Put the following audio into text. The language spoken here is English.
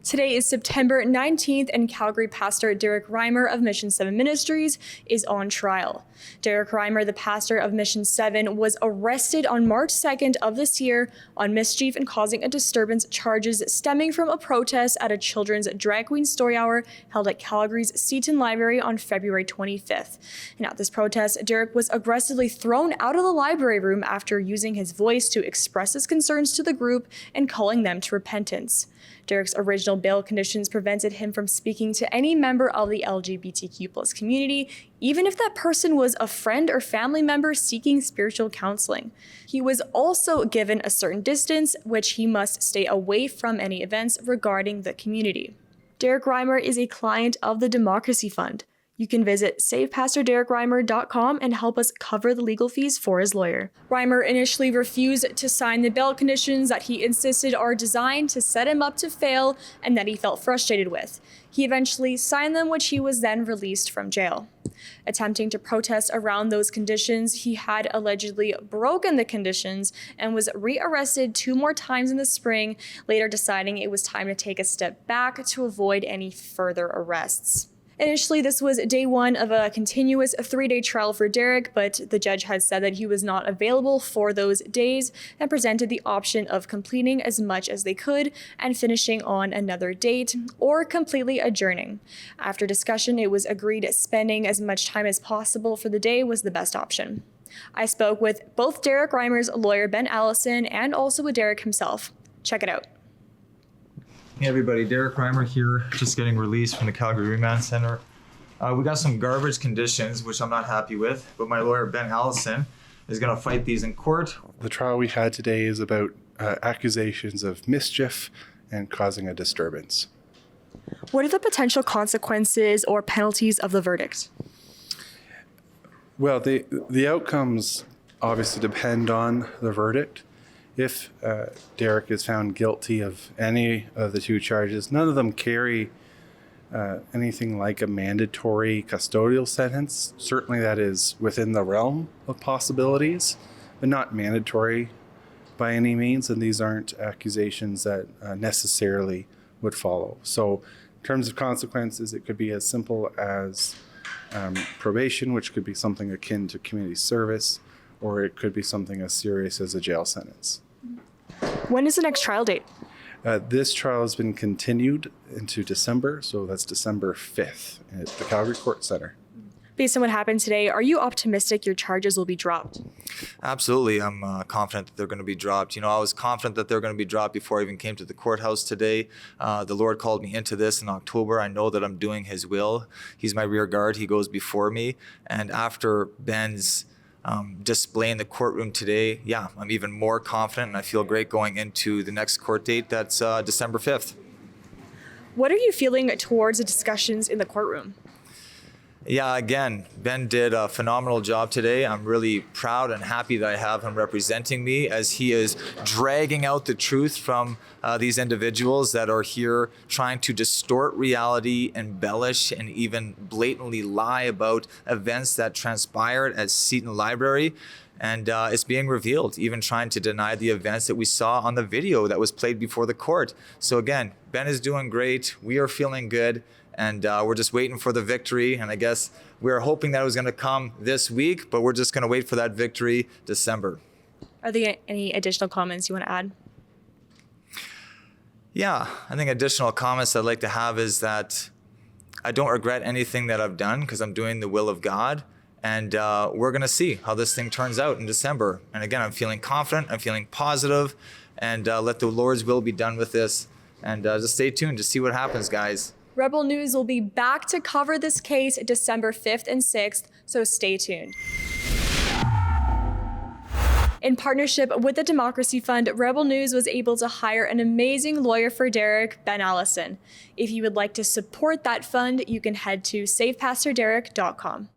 Today is September 19th, and Calgary Pastor Derek Reimer of Mission 7 Ministries is on trial. Derek Reimer, the pastor of Mission 7, was arrested on March 2nd of this year on mischief and causing a disturbance charges stemming from a protest at a children's drag queen story hour held at Calgary's Seton Library on February 25th. And at this protest, Derek was aggressively thrown out of the library room after using his voice to express his concerns to the group and calling them to repentance. Derek's original bail conditions prevented him from speaking to any member of the LGBTQ+ community, even if that person was a friend or family member seeking spiritual counseling. He was also given a certain distance, which he must stay away from any events regarding the community. Derek Reimer is a client of the Democracy Fund. You can visit SavePastorDerekReimer.com and help us cover the legal fees for his lawyer. Reimer initially refused to sign the bail conditions that he insisted are designed to set him up to fail and that he felt frustrated with. He eventually signed them, which he was then released from jail. Attempting to protest around those conditions, he had allegedly broken the conditions and was rearrested 2 more times in the spring, later deciding it was time to take a step back to avoid any further arrests. Initially, this was day 1 of a continuous 3-day trial for Derek, but the judge had said that he was not available for those days and presented the option of completing as much as they could and finishing on another date or completely adjourning. After discussion, it was agreed spending as much time as possible for the day was the best option. I spoke with both Derek Reimer's lawyer, Ben Allison, and also with Derek himself. Check it out. Hey everybody, Derek Reimer here, just getting released from the Calgary Remand Center. We got some garbage conditions, which I'm not happy with, but my lawyer, Ben Allison, is going to fight these in court. The trial we had today is about accusations of mischief and causing a disturbance. What are the potential consequences or penalties of the verdict? Well, the outcomes obviously depend on the verdict. If Derek is found guilty of any of the 2 charges, none of them carry anything like a mandatory custodial sentence. Certainly that is within the realm of possibilities, but not mandatory by any means, and these aren't accusations that necessarily would follow. So in terms of consequences, it could be as simple as probation, which could be something akin to community service, or it could be something as serious as a jail sentence. When is the next trial date? This trial has been continued into December, so that's December 5th at the Calgary Court Center. Based on what happened today, are you optimistic your charges will be dropped? Absolutely, I'm confident that they're going to be dropped. I was confident that they're going to be dropped before I even came to the courthouse today. The Lord called me into this in October. I know that I'm doing His will. He's my rear guard. He goes before me. And after Ben's display in the courtroom today, I'm even more confident, and I feel great going into the next court date. That's December 5th. What are you feeling towards the discussions in the courtroom? Again, Ben did a phenomenal job today. I'm really proud and happy that I have him representing me as he is dragging out the truth from these individuals that are here trying to distort reality, embellish, and even blatantly lie about events that transpired at Seton Library. And it's being revealed, even trying to deny the events that we saw on the video that was played before the court. So again, Ben is doing great. We are feeling good. And we're just waiting for the victory. And I guess we were hoping that it was going to come this week, but we're just going to wait for that victory December. Are there any additional comments you want to add? I think additional comments I'd like to have is that I don't regret anything that I've done because I'm doing the will of God. And we're going to see how this thing turns out in December. And again, I'm feeling confident. I'm feeling positive. And let the Lord's will be done with this. And just stay tuned to see what happens, guys. Rebel News will be back to cover this case December 5th and 6th, so stay tuned. In partnership with the Democracy Fund, Rebel News was able to hire an amazing lawyer for Derek, Ben Allison. If you would like to support that fund, you can head to SavePastorDerek.com.